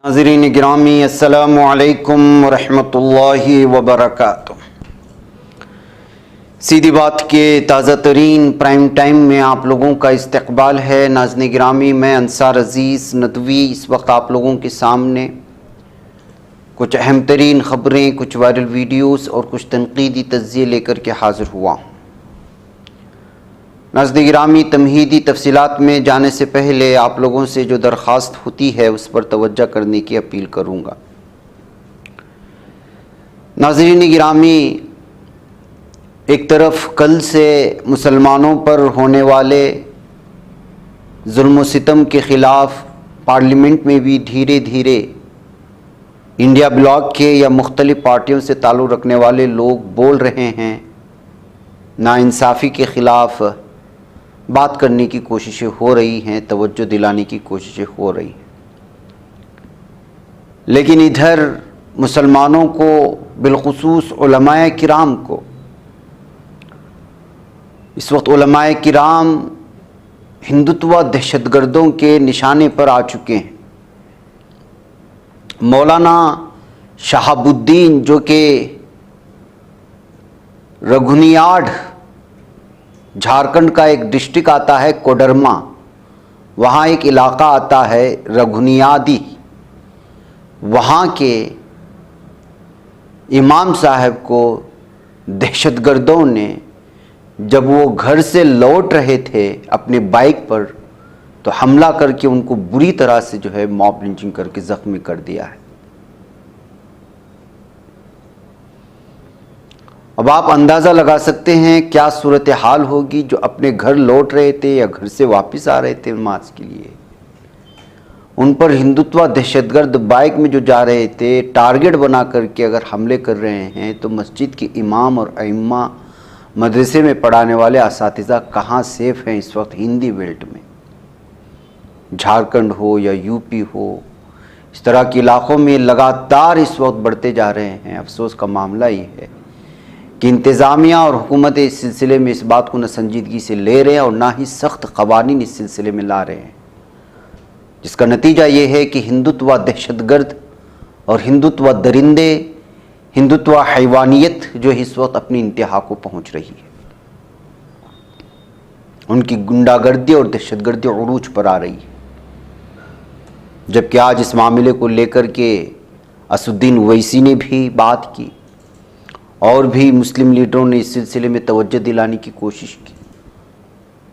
नाज़रीन गिरामी अस्सलामु अलैकुम वरहमतुल्लाहि वबरकातुह। सीधी बात के ताज़ा तरीन प्राइम टाइम में आप लोगों का इस्तकबाल है। नाज़रीन गिरामी, मैं अंसार अज़ीज़ नदवी इस वक्त आप लोगों के सामने कुछ अहम तरीन ख़बरें, कुछ वायरल वीडियोस और कुछ तनक़ीदी तज़्ज़िये लेकर के हाज़िर हुआ हूँ। नाज़रीन गिरामी, तमहीदी तफसीलात में जाने से पहले आप लोगों से जो दरख्वास्त होती है उस पर तवज्जो करने की अपील करूँगा। नाज़रीन गिरामी, एक तरफ कल से मुसलमानों पर होने वाले जुल्म सितम के ख़िलाफ़ पार्लियामेंट में भी धीरे धीरे इंडिया ब्लॉक के या मुख्तलिफ़ पार्टियों से ताल्लुक़ रखने वाले लोग बोल रहे हैं, नाइंसाफ़ी के ख़िलाफ़ बात करने की कोशिशें हो रही हैं, तवज्जो दिलाने की कोशिशें हो रही हैं। लेकिन इधर मुसलमानों को, बिलखुसूस उलमाए किराम को, इस वक्त उलमाए किराम हिंदुत्व दहशतगर्दों के निशाने पर आ चुके हैं। मौलाना शहाबुद्दीन, जो कि रघुनियाड झारखंड का एक डिस्ट्रिक्ट आता है कोडरमा, वहाँ एक इलाका आता है रघुनियादी, वहाँ के इमाम साहब को दहशतगर्दों ने, जब वो घर से लौट रहे थे अपने बाइक पर, तो हमला करके उनको बुरी तरह से जो है मॉब लिंचिंग करके ज़ख्मी कर दिया है। अब आप अंदाज़ा लगा सकते हैं क्या सूरत हाल होगी जो अपने घर लौट रहे थे या घर से वापस आ रहे थे नमाज के लिए। उन पर हिंदुत्व दहशतगर्द बाइक में जो जा रहे थे, टारगेट बना करके अगर हमले कर रहे हैं, तो मस्जिद के इमाम और अइम्मा, मदरसे में पढ़ाने वाले असातिज़ा कहाँ सेफ़ हैं इस वक्त हिंदी बेल्ट में। झारखंड हो या यूपी हो, इस तरह के इलाक़ों में लगातार इस वक्त बढ़ते जा रहे हैं। अफसोस का मामला ये है कि इंतज़ामिया और हुकूमत इस सिलसिले में इस बात को न संजीदगी से ले रहे हैं और ना ही सख्त क़वानीन इस सिलसिले में ला रहे हैं, जिसका नतीजा ये है कि हिंदुत्व दहशतगर्द और हिंदुत्व दरिंदे, हिंदुत्व हैवानियत जो इस वक्त अपनी इंतहा को पहुँच रही है। उनकी गुंडागर्दी और दहशतगर्दी उरूज पर आ रही है। जबकि आज इस मामले को लेकर के असुद्दीन ओवैसी ने भी बात की और भी मुस्लिम लीडरों ने इस सिलसिले में तवज्जो दिलाने की कोशिश की।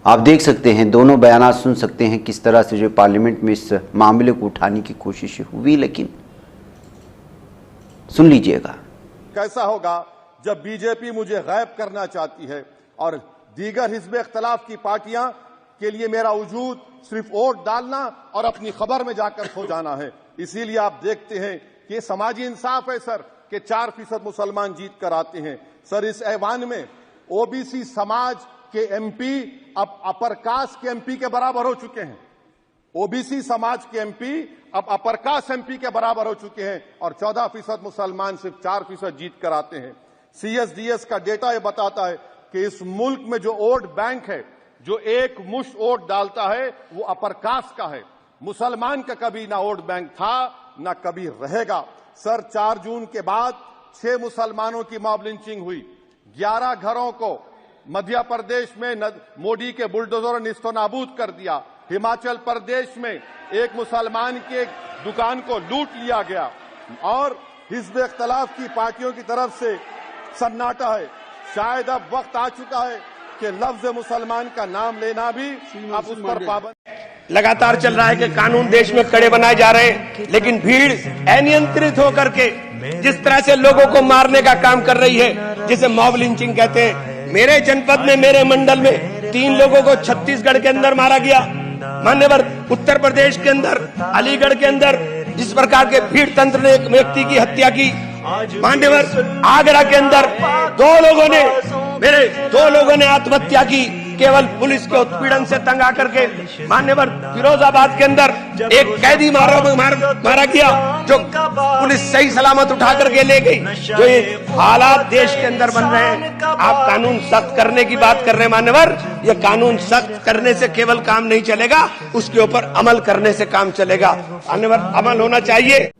आप देख सकते हैं, दोनों बयानात सुन सकते हैं किस तरह से जो पार्लियामेंट में इस मामले को उठाने की कोशिश हुई। लेकिन सुन लीजिएगा। कैसा होगा जब बीजेपी मुझे गायब करना चाहती है और दीगर हिज़्ब इख्तिलाफ की पार्टियां के लिए मेरा वजूद सिर्फ वोट डालना और अपनी खबर में जाकर खो जाना है। इसीलिए आप देखते हैं कि ये समाजी इंसाफ है सर कि 4% मुसलमान जीत कर आते हैं। सर, इस ऐवान में ओबीसी समाज के एमपी अब अपर कास्ट के एमपी के बराबर हो चुके हैं। ओबीसी समाज के एमपी अब अपर कास्ट एमपी के बराबर हो चुके हैं और 14% मुसलमान सिर्फ 4% जीत कर आते हैं। सीएसडीएस का डेटा यह बताता है कि इस मुल्क में जो वोट बैंक है, जो एक मुश्त वोट डालता है, वो अपर कास्ट का है। मुसलमान का कभी ना वोट बैंक था ना कभी रहेगा। सर, 4 जून के बाद 6 मुसलमानों की मॉब लिंचिंग हुई। 11 घरों को मध्य प्रदेश में मोदी के बुलडोजरों ने निस्तनाबूद कर दिया। हिमाचल प्रदेश में एक मुसलमान की एक दुकान को लूट लिया गया और हिज़्ब इख्तिलाफ की पार्टियों की तरफ से सन्नाटा है। शायद अब वक्त आ चुका है कि लफ्ज मुसलमान का नाम लेना भी अब उस पर पाबंद। लगातार चल रहा है कि कानून देश में कड़े बनाए जा रहे हैं, लेकिन भीड़ अनियंत्रित होकर के जिस तरह से लोगों को मारने का काम कर रही है, जिसे मॉब लिंचिंग कहते हैं। मेरे जनपद में, मेरे मंडल में 3 लोगों को छत्तीसगढ़ के अंदर मारा गया। मान्यवर उत्तर प्रदेश के अंदर, अलीगढ़ के अंदर जिस प्रकार के भीड़ तंत्र ने एक व्यक्ति की हत्या की। मान्यवर आगरा के अंदर 2 लोगों ने आत्महत्या की। केवल पुलिस के उत्पीड़न से तंग आकर के। मान्यवर फिरोजाबाद के अंदर एक कैदी मारा गया जो पुलिस सही सलामत उठा करके ले गई। जो ये हालात देश के अंदर बन रहे हैं, आप कानून सख्त करने की बात कर रहे हैं मान्यवर, ये कानून सख्त करने से केवल काम नहीं चलेगा, उसके ऊपर अमल करने से काम चलेगा। मान्यवर, अमल होना चाहिए।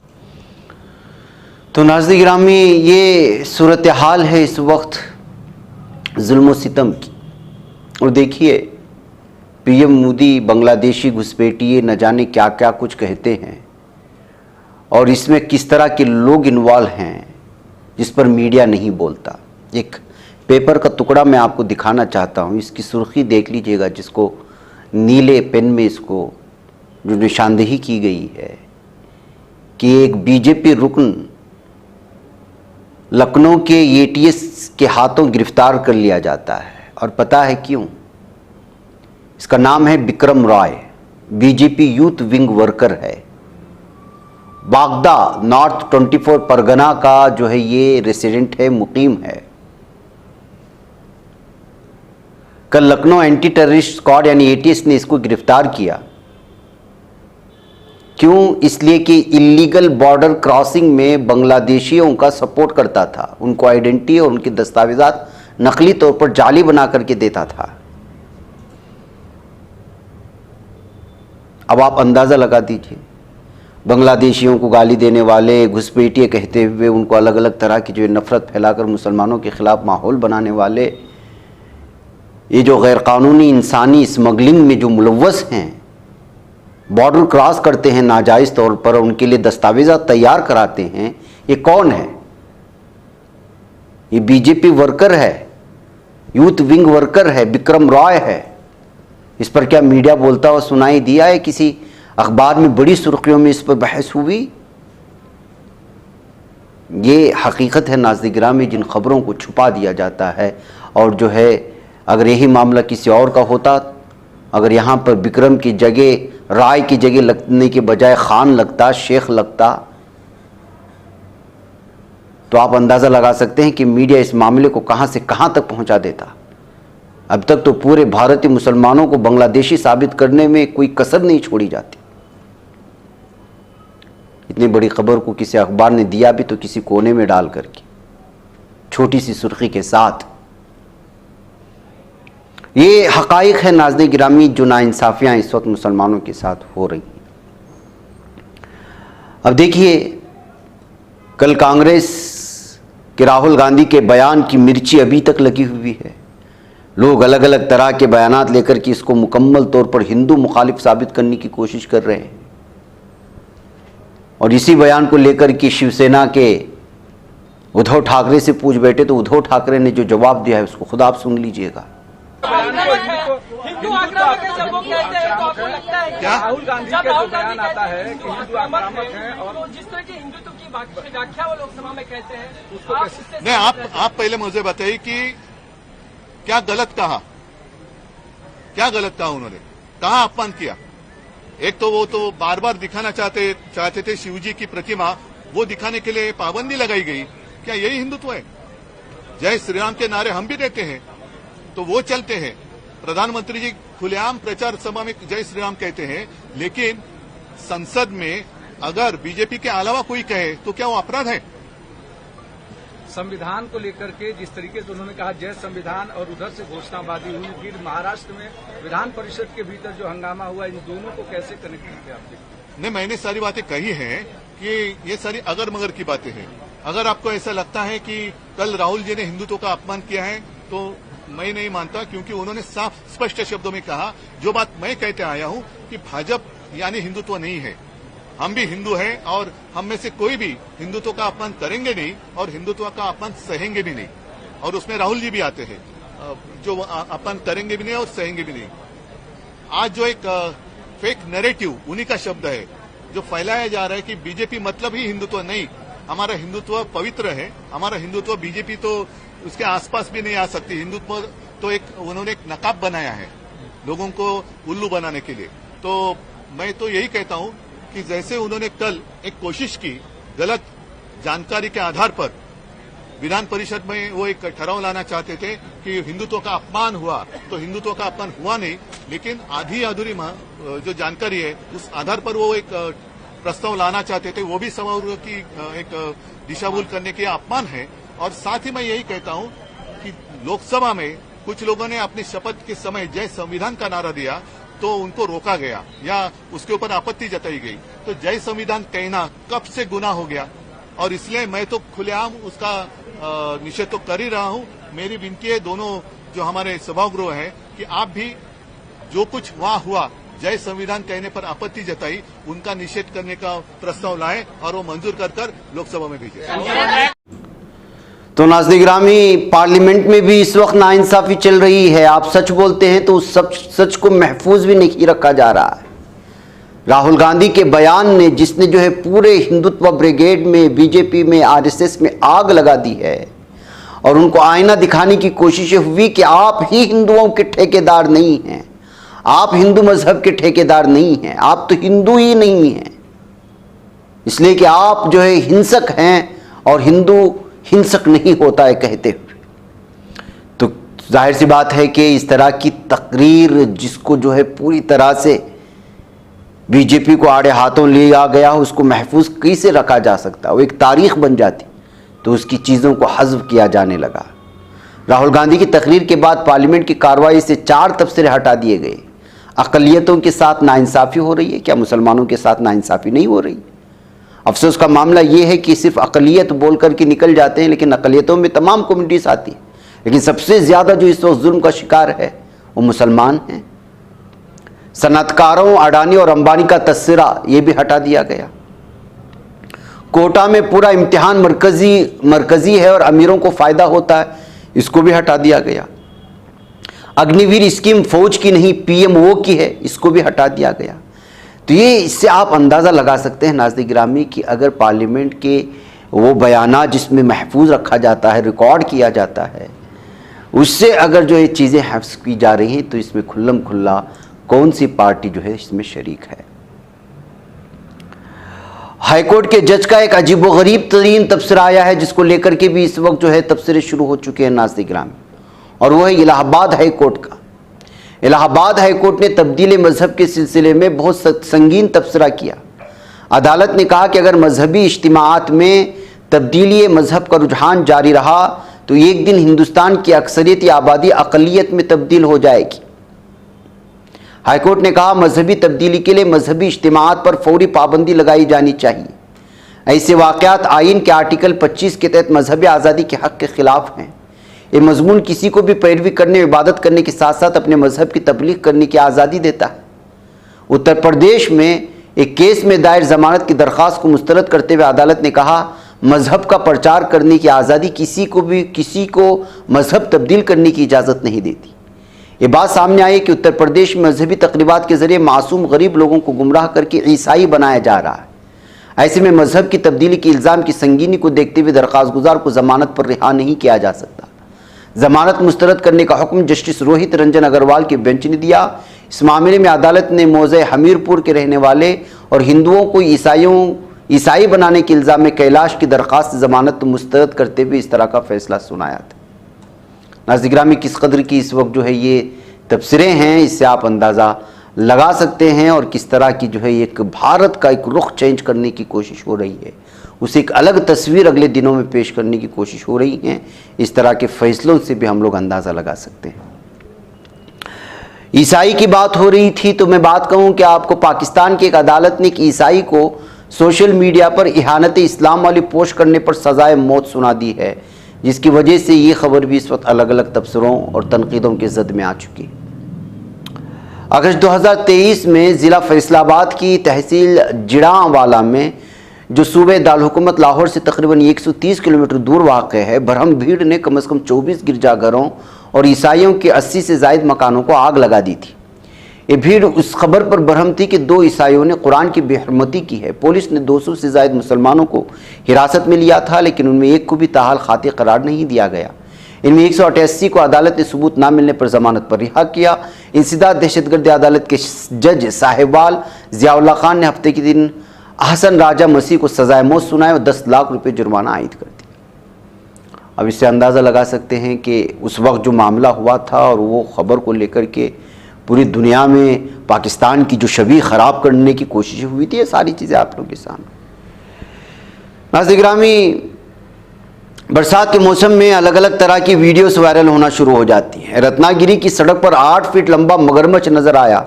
तो नाज़रीन गिरामी, ये सूरत हाल है इस वक्त जुल्म सितम की। और देखिए, पीएम मोदी बांग्लादेशी घुसपैठिए न जाने क्या क्या कुछ कहते हैं, और इसमें किस तरह के लोग इन्वॉल्व हैं जिस पर मीडिया नहीं बोलता। एक पेपर का टुकड़ा मैं आपको दिखाना चाहता हूँ, इसकी सुर्खी देख लीजिएगा, जिसको नीले पेन में इसको जो निशानदेही की गई है कि एक बीजेपी रुकन लखनऊ के एटीएस के हाथों गिरफ्तार कर लिया जाता है। और पता है क्यों? इसका नाम है Vikram Roy, BJP youth wing worker है, बागदा नॉर्थ 24 परगना का जो है ये रेसिडेंट है, मुकीम है। कल लखनऊ एंटी टेररिस्ट स्क्वाड यानी एटीएस ने इसको गिरफ्तार किया। क्यों? इसलिए कि इलीगल बॉर्डर क्रॉसिंग में बांग्लादेशियों का सपोर्ट करता था, उनको आइडेंटिटी और उनके दस्तावेजात नकली तौर पर जाली बना करके देता था। अब आप अंदाज़ा लगा दीजिए, बांग्लादेशियों को गाली देने वाले, घुसपैठिए कहते हुए उनको अलग अलग तरह की जो नफ़रत फैलाकर मुसलमानों के ख़िलाफ़ माहौल बनाने वाले, ये जो गैरकानूनी इंसानी स्मगलिंग में जो मुलव्वस हैं, बॉर्डर क्रॉस करते हैं नाजायज़ तौर पर, उनके लिए दस्तावेज़ात तैयार कराते हैं, ये कौन है? ये बीजेपी वर्कर है, यूथ विंग वर्कर है, विक्रम रॉय है। इस पर क्या मीडिया बोलता हुआ सुनाई दिया है? किसी अखबार में बड़ी सुर्खियों में इस पर बहस हुई? ये हकीकत है नाज़रीन गिरामी, जिन खबरों को छुपा दिया जाता है। और जो है, अगर यही मामला किसी और का होता, अगर यहाँ पर विक्रम की जगह, राय की जगह लगने के बजाय खान लगता, शेख लगता, तो आप अंदाज़ा लगा सकते हैं कि मीडिया इस मामले को कहाँ से कहाँ तक पहुँचा देता। अब तक तो पूरे भारतीय मुसलमानों को बांग्लादेशी साबित करने में कोई कसर नहीं छोड़ी जाती। इतनी बड़ी खबर को किसी अखबार ने दिया भी तो किसी कोने में डाल करके, छोटी सी सुर्खी के साथ। ये हकाइक है नाज़रीन गिरामी, जो नाइंसाफ़ियाँ इस वक्त मुसलमानों के साथ हो रही हैं। अब देखिए, कल कांग्रेस के राहुल गांधी के बयान की मिर्ची अभी तक लगी हुई है। लोग अलग अलग तरह के बयानात लेकर के इसको मुकम्मल तौर पर हिंदू मुखालिफ साबित करने की कोशिश कर रहे हैं। और इसी बयान को लेकर के शिवसेना के उद्धव ठाकरे से पूछ बैठे तो उद्धव ठाकरे ने जो जवाब दिया है उसको खुद आप सुन लीजिएगा। हिंदू आक्रामक है जब वो कहते हैं, तो आपको लगता है क्या राहुल गांधी का जो बयान आता है कि हिंदू आक्रामक है, और तो जिस तरह की हिंदुत्व की व्याख्या वो लोकसभा में कहते हैं, उसको कैसे? नहीं, आप पहले मुझे बताइए कि क्या गलत कहा, क्या गलत कहा उन्होंने, कहाँ अपमान किया? एक तो वो तो बार बार दिखाना चाहते थे शिवजी की प्रतिमा, वो दिखाने के लिए पाबंदी लगाई गई। क्या यही हिंदुत्व है? जय श्री राम के नारे हम भी देते हैं तो वो चलते हैं, प्रधानमंत्री जी खुलेआम प्रचार सभा में जय श्री राम कहते हैं, लेकिन संसद में अगर बीजेपी के अलावा कोई कहे तो क्या वो अपराध है? संविधान को लेकर के जिस तरीके से उन्होंने कहा जय संविधान, और उधर से घोषणाबाजी हुई, फिर महाराष्ट्र में विधान परिषद के भीतर जो हंगामा हुआ, इन दोनों को कैसे कनेक्ट करते हैं आप? नहीं, मैंने सारी बातें कही हैं कि ये सारी अगर मगर की बातें हैं। अगर आपको ऐसा लगता है कि कल राहुल जी ने हिंदुत्व का अपमान किया है तो मैं नहीं मानता, क्योंकि उन्होंने साफ स्पष्ट शब्दों में कहा जो बात मैं कहते आया हूं कि भाजपा यानी हिंदुत्व नहीं है। हम भी हिंदू हैं और हम में से कोई भी हिंदुत्व का अपमान करेंगे नहीं और हिंदुत्व का अपमान सहेंगे भी नहीं। और उसमें राहुल जी भी आते हैं जो अपमान करेंगे भी नहीं और सहेंगे भी नहीं। आज जो एक फेक नैरेटिव उन्हीं का शब्द है जो फैलाया जा रहा है कि बीजेपी मतलब ही हिंदुत्व नहीं, हमारा हिंदुत्व पवित्र है, हमारा हिंदुत्व बीजेपी तो उसके आसपास भी नहीं आ सकती। हिंदुत्व तो एक उन्होंने एक नकाब बनाया है लोगों को उल्लू बनाने के लिए। तो मैं तो यही कहता हूं कि जैसे उन्होंने कल एक कोशिश की गलत जानकारी के आधार पर विधान परिषद में वो एक ठहराव लाना चाहते थे कि हिंदुत्व का अपमान हुआ, तो हिंदुत्व का अपमान हुआ नहीं, लेकिन आधी अधूरी जो जानकारी है उस आधार पर वो एक प्रस्ताव लाना चाहते थे, वो भी समग्र की एक दिशाभूल करने के अपमान है। और साथ ही मैं यही कहता हूं कि लोकसभा में कुछ लोगों ने अपनी शपथ के समय जय संविधान का नारा दिया तो उनको रोका गया या उसके ऊपर आपत्ति जताई गई। तो जय संविधान कहना कब से गुनाह हो गया, और इसलिए मैं तो खुलेआम उसका निषेध तो कर ही रहा हूं। मेरी विनती है दोनों जो हमारे सभागृह है कि आप भी जो कुछ वहां हुआ, जय संविधान कहने पर आपत्ति जताई, उनका निषेध करने का प्रस्ताव लाएं और वो मंजूर कर लोकसभा में भेजें। तो नाज़रीन गिरामी, पार्लियामेंट में भी इस वक्त नाइंसाफी चल रही है। आप सच बोलते हैं तो उस सच को महफूज भी नहीं रखा जा रहा है। राहुल गांधी के बयान ने, जिसने जो है पूरे हिंदुत्व ब्रिगेड में, बीजेपी में, आरएसएस में आग लगा दी है और उनको आईना दिखाने की कोशिशें हुई कि आप ही हिंदुओं के ठेकेदार नहीं हैं, आप हिंदू मजहब के ठेकेदार नहीं हैं, आप तो हिंदू ही नहीं हैं, इसलिए कि आप जो है हिंसक हैं और हिंदू हिंसक नहीं होता है कहते हुए। तो जाहिर सी बात है कि इस तरह की तकरीर, जिसको जो है पूरी तरह से बीजेपी को आड़े हाथों लिया गया, उसको महफूज कैसे रखा जा सकता? वो एक तारीख बन जाती, तो उसकी चीज़ों को हज़्फ किया जाने लगा। राहुल गांधी की तकरीर के बाद पार्लियामेंट की कार्रवाई से 4 तबसरे हटा दिए गए। अक़लियतों के साथ नाइंसाफ़ी हो रही है, क्या मुसलमानों के साथ नाइंसाफ़ी नहीं हो रही? अफसोस का मामला ये है कि सिर्फ अक़लियत बोल कर के निकल जाते हैं, लेकिन अक़लियतों में तमाम कम्युनिटीज़ आती है, लेकिन सबसे ज़्यादा जो इस वक्त जुल्म का शिकार है वो मुसलमान हैं। सनअतकारों, अडानी और अंबानी का तस्करा ये भी हटा दिया गया। कोटा में पूरा इम्तिहान मरकज़ी है और अमीरों को फ़ायदा होता है, इसको भी हटा दिया गया। अग्निवीर स्कीम फौज की नहीं PMO की है, इसको भी हटा दिया गया। तो ये इससे आप अंदाज़ा लगा सकते हैं नाज़रीन गिरामी कि अगर पार्लियामेंट के वो बयानात जिसमें महफूज रखा जाता है, रिकॉर्ड किया जाता है, उससे अगर जो ये चीज़ें हिफ्ज़ की जा रही हैं, तो इसमें खुल्लम खुल्ला कौन सी पार्टी जो है इसमें शरीक है। हाईकोर्ट के जज का एक अजीबोगरीब तरीन तबसरा आया है, जिसको लेकर के भी इस वक्त जो है तबसरे शुरू हो चुके हैं नाज़रीन गिरामी, और वो है इलाहाबाद हाईकोर्ट का। इलाहाबाद हाईकोर्ट ने तब्दील मजहब के सिलसिले में बहुत संगीन तबसरा किया। अदालत ने कहा कि अगर मजहबी इज्तिमाआत में तब्दीली मजहब का रुझान जारी रहा तो एक दिन हिंदुस्तान की अक्सरियती आबादी अक़लियत में तब्दील हो जाएगी। हाईकोर्ट ने कहा मजहबी तब्दीली के लिए मजहबी इज्तिमाआत पर फौरी पाबंदी लगाई जानी चाहिए। ऐसे वाक़यात आइन के आर्टिकल 25 के तहत मजहबी आज़ादी के हक़ के ख़िलाफ़ हैं। ये मजमून किसी को भी पैरवी करने, इबादत करने के साथ साथ अपने मजहब की तबलीग करने की आज़ादी देता है। उत्तर प्रदेश में एक केस में दायर जमानत की दरख्वास्त को मुस्तरद करते हुए अदालत ने कहा मजहब का प्रचार करने की आज़ादी किसी को मजहब तब्दील करने की इजाज़त नहीं देती। ये बात सामने आई कि उत्तर प्रदेश में मजहबी तकरीबात के ज़रिए मासूम गरीब लोगों को गुमराह करके ईसाई बनाया जा रहा है। ऐसे में मजहब की तब्दीली के इल्ज़ाम की संगीनी को देखते हुए दरख्वास्त गुजार को ज़मानत पर रिहा नहीं किया जा सकता। जमानत मुस्तरद करने का हुक्म जस्टिस रोहित रंजन अग्रवाल की बेंच ने दिया। इस मामले में अदालत ने मौज़े हमीरपुर के रहने वाले और हिंदुओं को ईसाई बनाने के इल्ज़ाम में कैलाश की दरख्वास्त जमानत मुस्तरद करते हुए इस तरह का फैसला सुनाया था। नाज़रीन गिरामी, किस कदर की इस वक्त जो है ये तबसरे हैं, इससे आप अंदाज़ा लगा सकते हैं, और किस तरह की जो है एक भारत का एक रुख चेंज करने की कोशिश हो रही है, उसे एक अलग तस्वीर अगले दिनों में पेश करने की कोशिश हो रही है। इस तरह के फैसलों से भी हम लोग अंदाज़ा लगा सकते हैं। ईसाई की बात हो रही थी, तो मैं बात कहूँ कि आपको पाकिस्तान की एक अदालत ने एक ईसाई को सोशल मीडिया पर इहानत इस्लाम वाली पोस्ट करने पर सजाए मौत सुना दी है, जिसकी वजह से ये खबर भी इस वक्त अलग अलग तबसरों और तनकीदों के जद में आ चुकी है। अगस्त 2023 में ज़िला फैसलाबाद की तहसील जिड़ावाला में, जो सूबे दारहुकूमत लाहौर से तकरीबन 130 किलोमीटर दूर वाक़ है, बरहम भीड़ ने कम से कम 24 गिरजाघरों और ईसाइयों के 80 से ज़ायद मकानों को आग लगा दी थी। ये भीड़ उस खबर पर बरहम थी कि 2 ईसाइयों ने कुरान की बेहरमती की है। पुलिस ने 200 से ज़ायद मुसलमानों को हिरासत में लिया था, लेकिन उनमें एक को भी ताहाल खाते करार नहीं दिया गया। इनमें 188 को अदालत ने सबूत ना मिलने पर जमानत पर रिहा किया। इंसदाद दहशतगर्द अदालत के जज साहिबवाल ज़ियाउल्लाह खान ने हफ्ते के दिन अहसन राजा मसीह को सजाए मौत सुनाए और 10 लाख रुपये जुर्माना आयद कर दिया। अब इससे अंदाज़ा लगा सकते हैं कि उस वक्त जो मामला हुआ था और वो ख़बर को लेकर के पूरी दुनिया में पाकिस्तान की जो छवि ख़राब करने की कोशिश हुई थी, ये सारी चीज़ें आप लोगों के सामने। नाज़रीन गिरामी, बरसात के मौसम में अलग अलग तरह की वीडियोस वायरल होना शुरू हो जाती हैं। रत्नागिरी की सड़क पर 8 फीट लंबा मगरमच्छ नज़र आया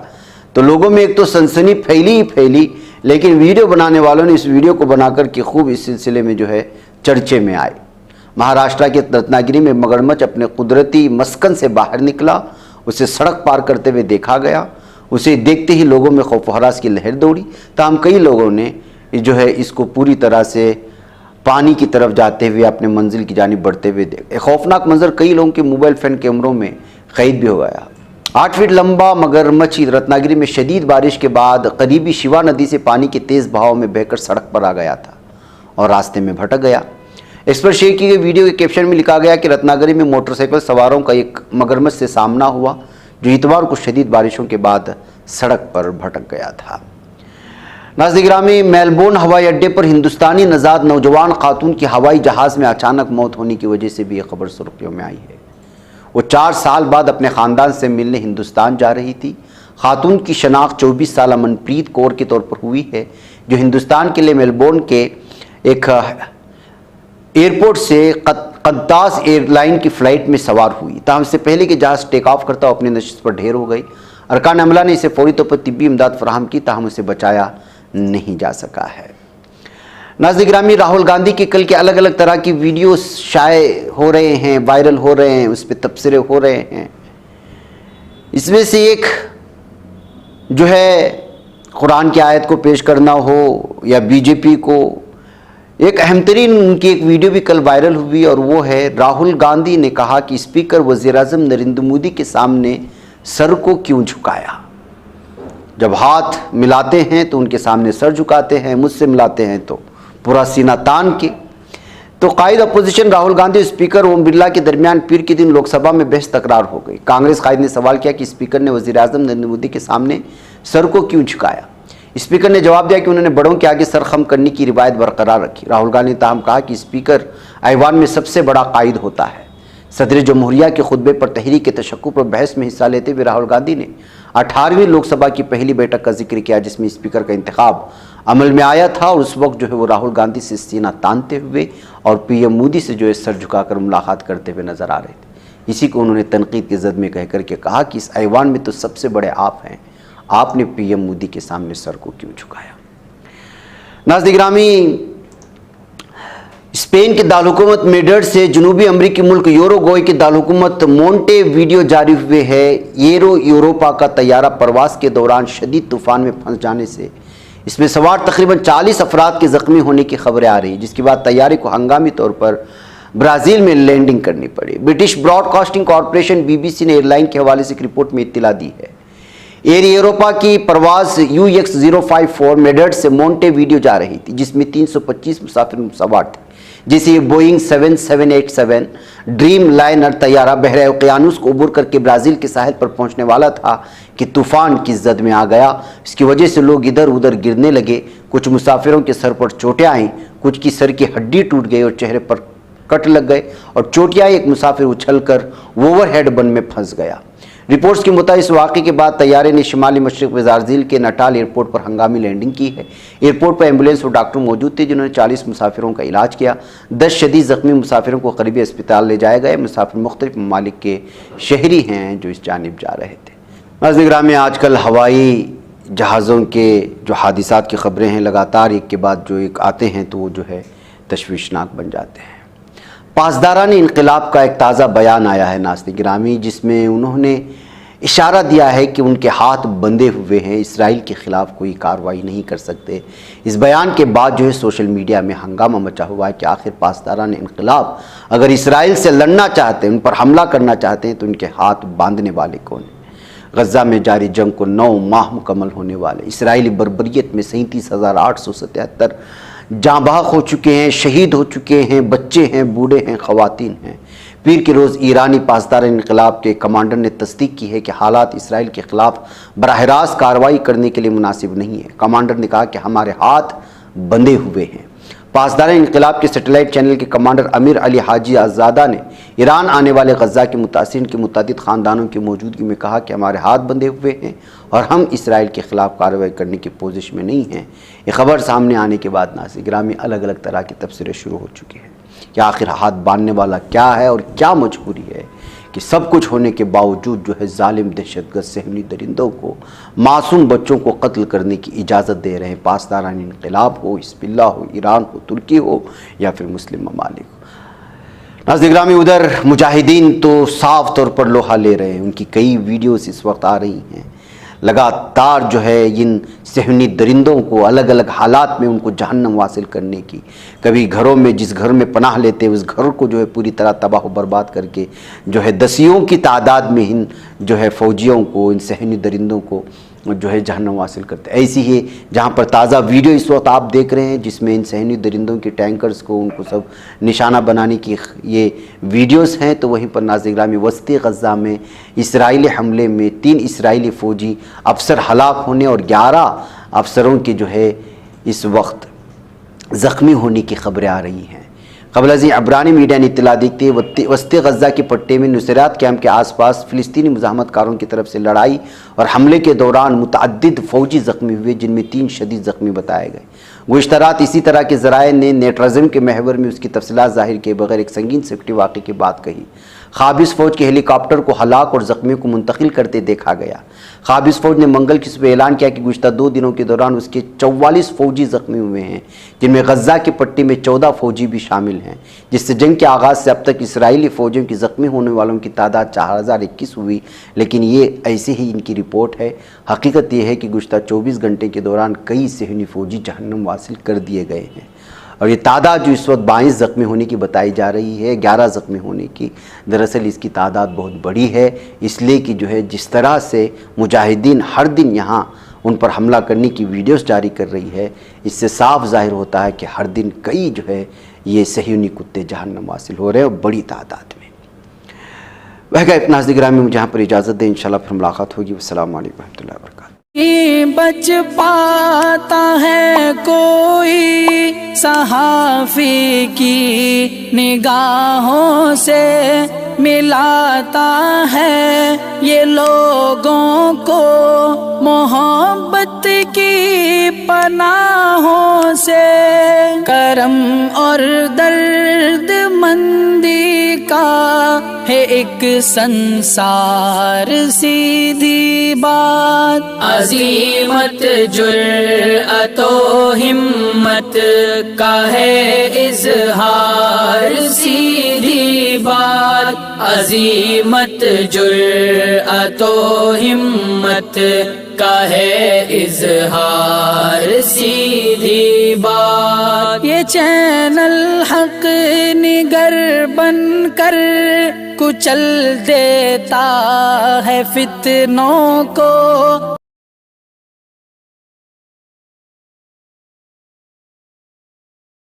तो लोगों में एक तो सनसनी फैली ही फैली, लेकिन वीडियो बनाने वालों ने इस वीडियो को बनाकर के खूब इस सिलसिले में जो है चर्चे में आए। महाराष्ट्र के रत्नागिरी में मगरमच्छ अपने कुदरती मस्कन से बाहर निकला, उसे सड़क पार करते हुए देखा गया। उसे देखते ही लोगों में खौफ हरास की लहर दौड़ी। ताहम कई लोगों ने जो है इसको पूरी तरह से पानी की तरफ जाते हुए अपने मंजिल की जानिब बढ़ते हुए देखा। एक खौफनाक मंजर कई लोगों के मोबाइल फ़ोन कैमरों में कैद भी हो गया। 8 फीट लंबा मगरमच्छ रत्नागिरी में शदीद बारिश के बाद करीबी शिवा नदी से पानी के तेज़ बहाव में बहकर सड़क पर आ गया था और रास्ते में भटक गया। इस पर शेयर की गई वीडियो के कैप्शन में लिखा गया कि रत्नागिरी में मोटरसाइकिल सवारों का एक मगरमच्छ से सामना हुआ जो इतवार को शदीद बारिशों के बाद सड़क पर भटक गया था। नाज़रीन गिरामी, मेलबोर्न हवाई अड्डे पर हिंदुस्तानी नजाद नौजवान खातून की हवाई जहाज़ में अचानक मौत होने की वजह से भी यह खबर सुर्खियों में आई है। वो 4 साल बाद अपने ख़ानदान से मिलने हिंदुस्तान जा रही थी। खातून की शनाख्त 24 साल मनप्रीत कौर के तौर पर हुई है, जो हिंदुस्तान के लिए मेलबोर्न के एक एयरपोर्ट से कद्दास एयरलाइन की फ़्लाइट में सवार हुई। ताहम इससे पहले कि जहाज़ टेक ऑफ करता हुआ अपनी नशिस्त पर ढेर हो गई। अरकान अमला ने इसे फौरी तौर पर तिब्बी इमदाद फराहम की, ताहम उसे बचाया नहीं जा सका है। नाज़रीन गिरामी, राहुल गांधी के कल के अलग अलग तरह की वीडियो शाये हो रहे हैं, वायरल हो रहे हैं, उस पर तबसरे हो रहे हैं। इसमें से एक जो है कुरान की आयत को पेश करना हो या बीजेपी को, एक अहम तरीन उनकी एक वीडियो भी कल वायरल हुई और वो है राहुल गांधी ने कहा कि स्पीकर वज़ीर-ए-आज़म नरेंद्र मोदी के सामने सर को क्यों झुकाया। जब हाथ मिलाते हैं तो उनके सामने सर झुकाते हैं, मुझसे मिलाते हैं तो पूरा सीना तान के। तो कायद अपोजिशन राहुल गांधी और स्पीकर ओम बिरला के दरमियान पीर के दिन लोकसभा में बहस तकरार हो गई। कांग्रेस कायद ने सवाल किया कि स्पीकर ने वज़ीर-ए-आज़म नरेंद्र मोदी के सामने सर को क्यों झुकाया। स्पीकर ने जवाब दिया कि उन्होंने बड़ों के आगे सर खम करने की रिवायत बरकरार रखी। राहुल गांधी ने ताहम कहा कि स्पीकर ऐवान में सबसे बड़ा कायद होता है। सदर जमहूरिया के खुतबे पर तहरीक के तशक्कुर पर बहस में हिस्सा लेते हुए राहुल गांधी ने 18वीं लोकसभा की पहली बैठक का जिक्र किया जिसमें स्पीकर का इंतखाब अमल में आया था और उस वक्त जो है वो राहुल गांधी से सीना तानते हुए और पीएम मोदी से जो है सर झुकाकर मुलाकात करते हुए नजर आ रहे थे। इसी को उन्होंने तनकीद के जद में कह करके कहा कि इस ऐवान में तो सबसे बड़े आप हैं, आपने पीएम मोदी के सामने सर को क्यों झुकाया। नाज़रीन गिरामी, स्पेन के दारहुकूमत मेड्रिड से जनूबी अमरीकी मुल्क यूरुग्वे के दारहुकूमत मोंटे वीडियो जारी हुए है। एरो यूरोपा का तैयारा परवास के दौरान शदीद तूफान में फंस जाने से इसमें सवार तकरीबन 40 अफराद के ज़ख्मी होने की खबरें आ रही हैं, जिसके बाद तैयारे को हंगामी तौर पर ब्राज़ील में लैंडिंग करनी पड़ी। ब्रिटिश ब्रॉडकास्टिंग कॉरपोरेशन BBC ने एयरलाइन के हवाले से एक रिपोर्ट में इत्तला दी है। एयर यूरोपा की परवाज UX054 मेड्रिड से मोंटे वीडियो जा रही थी, जिसमें 325 मुसाफिर सवार थे। जैसे ये बोइंग 7787 ड्रीम लाइनर तैयारा बहरे ओकियानूस को उबूर करके ब्राज़ील के साहिल पर पहुंचने वाला था कि तूफ़ान की जद में आ गया। इसकी वजह से लोग इधर उधर गिरने लगे। कुछ मुसाफिरों के सर पर चोटें आईं, कुछ की सर की हड्डी टूट गई और चेहरे पर कट लग गए और चोटियाँ एक मुसाफिर उछलकर ओवरहेड बन में फंस गया। रिपोर्ट्स के मुताबिक इस वाक़े के बाद तैयारे ने शिमाली मशरक़ ब्राज़ील के नटाल एयरपोर्ट पर हंगामी लैंडिंग की है। एयरपोर्ट पर एम्बुलेंस और डॉक्टर मौजूद थे जिन्होंने 40 मुसाफिरों का इलाज किया। 10 शदीद ज़ख्मी मुसाफिरों को करीबी अस्पताल ले जाया गया। मुसाफिर मुख्तलिफ ममालिक के शहरी हैं जो इस जानिब जा रहे थे। नाज़रीन गिरामी, आजकल हवाई जहाज़ों के जो हादिसात की ख़बरें हैं लगातार एक के बाद जो एक आते हैं तो वो जो है तशवीशनाक बन जाते हैं। पासदारान इनकलाब का एक ताज़ा बयान आया है नाज़रीन गिरामी, जिसमें उन्होंने इशारा दिया है कि उनके हाथ बंधे हुए हैं, इसराइल के ख़िलाफ़ कोई कार्रवाई नहीं कर सकते। इस बयान के बाद जो है सोशल मीडिया में हंगामा मचा हुआ है कि आखिर पासदारान इनकलाब अगर इसराइल से लड़ना चाहते हैं, उन पर हमला करना चाहते हैं तो उनके हाथ बांधने वाले कौन हैं। गज़ा में जारी जंग को 9 माह मुकम्मल होने वाले। इसराइली बर्बरियत में 37,877 जाँबाग हो चुके हैं, शहीद हो चुके हैं, बच्चे हैं, बूढ़े हैं, ख़वातीन हैं। पीर के रोज़ ईरानी पासदार इनकलाब के कमांडर ने तस्दीक की है कि हालात इसराइल के ख़िलाफ़ बराह रास्त कार्रवाई करने के लिए मुनासिब नहीं है। कमांडर ने कहा कि हमारे हाथ बंधे हुए हैं। पासदार इनकलाब के सैटेलाइट चैनल के कमांडर अमीर अली हाजी आज़ादा ने ईरान आने वाले गज़ा के मुतासिरीन के मुतअद्दिद ख़ानदानों की मौजूदगी में कहा कि हमारे हाथ बंधे हुए हैं और हम इसराइल के ख़िलाफ़ कार्रवाई करने की पोजिश में नहीं हैं। ये खबर सामने आने के बाद नाज़रीन गिरामी अलग अलग तरह की तफसीरें शुरू हो चुकी हैं कि आखिर हाथ बांधने वाला क्या है और क्या मजबूरी है कि सब कुछ होने के बावजूद जो है जालिम दहशतगर्द सहनी दरिंदों को, मासूम बच्चों को कत्ल करने की इजाज़त दे रहे हैं। पासदारान इनक़िलाब हो, हिज़्बुल्लाह हो, ईरान हो, तुर्की हो या फिर मुस्लिम ममालिक हो। नाज़रीन गिरामी उधर मुजाहिदीन तो साफ तौर पर लोहा ले रहे हैं। उनकी कई वीडियोस इस वक्त आ रही हैं। लगातार जो है इन सहनी दरिंदों को अलग अलग हालात में उनको जहन्नम वासिल करने की, कभी घरों में जिस घर में पनाह लेते उस घर को जो है पूरी तरह तबाह बर्बाद करके जो है दसियों की तादाद में इन जो है फ़ौजियों को, इन सहनी दरिंदों को जो है जहन्नम हासिल करते। ऐसी ही जहाँ पर ताज़ा वीडियो इस वक्त आप देख रहे हैं जिसमें इन सहनी दरिंदों के टैंकर्स को उनको सब निशाना बनाने की ये वीडियोस हैं। तो वहीं पर नाज़रीन गिरामी वस्ती गज़ा में इसराइली हमले में 3 इसराइली फ़ौजी अफसर हलाक होने और 11 अफसरों के जो है इस वक्त ज़ख्मी होने की खबरें आ रही हैं। क़बल अज़ीं अबरानी मीडिया ने इत्तला देते हुए वस्ती गज़ा के पट्टे में नुसैरात कैंप के आसपास फ़िलिस्तीनी मुज़ाहमतकारों की तरफ से लड़ाई और हमले के दौरान मुतअद्दिद फ़ौजी ज़ख्मी हुए, जिनमें 3 शदीद ज़ख्मी बताए गए। गुज़िश्ता रात इसी तरह के ज़राए ने नेटरज़म के महवर में उसकी तफसीलात ज़ाहिर किए बगैर एक संगीन सिक्योरिटी वाक़े की बात कही। क़ाबिज़ फ़ौज के हेलीकॉप्टर को हलाक और ज़ख्मियों को मुंतकिल करते देखा गया। क़ाबिज़ फ़ौज ने मंगल की सुबह ऐलान किया कि गुज़िश्ता 2 दिनों के दौरान उसके 44 फ़ौजी ज़ख्मी हुए हैं, जिनमें गज़ा की पट्टी में 14 फ़ौजी भी शामिल हैं, जिससे जंग के आगाज़ से अब तक इसराइली फ़ौजियों की ज़ख्मी होने वालों की तादाद 4021 हुई। लेकिन ये ऐसी ही इनकी रिपोर्ट है। हकीकत यह है कि गुज़िश्ता 24 घंटे के दौरान कई सहनी फ़ौजी जहन्नम वासिल कर दिए गए हैं और ये तादाद जो इस वक्त 22 ज़ख्मी होने की बताई जा रही है, 11 ज़ख्मी होने की, दरअसल इसकी तादाद बहुत बड़ी है। इसलिए कि जो है जिस तरह से मुजाहिदीन हर दिन यहाँ उन पर हमला करने की वीडियोस जारी कर रही है, इससे साफ जाहिर होता है कि हर दिन कई जो है ये सहयूनी कुत्ते जहन्नम हासिल हो रहे हैं और बड़ी तादाद में। वह गए नाज़रीन गिरामी मुझे यहाँ पर इजाज़त दें, इंशाल्लाह फिर मुलाकात होगी। अस्सलामु अलैकुम रहमतुल्लाहि व बरकातहू। बच पाता है कोई सहाफ़ी की निगाहों से, मिलाता है ये लोगों को मोहब्बत की पनाहों से। करम और दर्द मंदी का है एक संसार सीधी बात। अज़ीमत जुर्अतो हिम्मत का है इज़हार सीधी बात। अज़ीमत जुर्अतो हिम्मत का है इज़हार सीधी बात। ये चैनल हक निगर बनकर कुचल देता है फितनों को।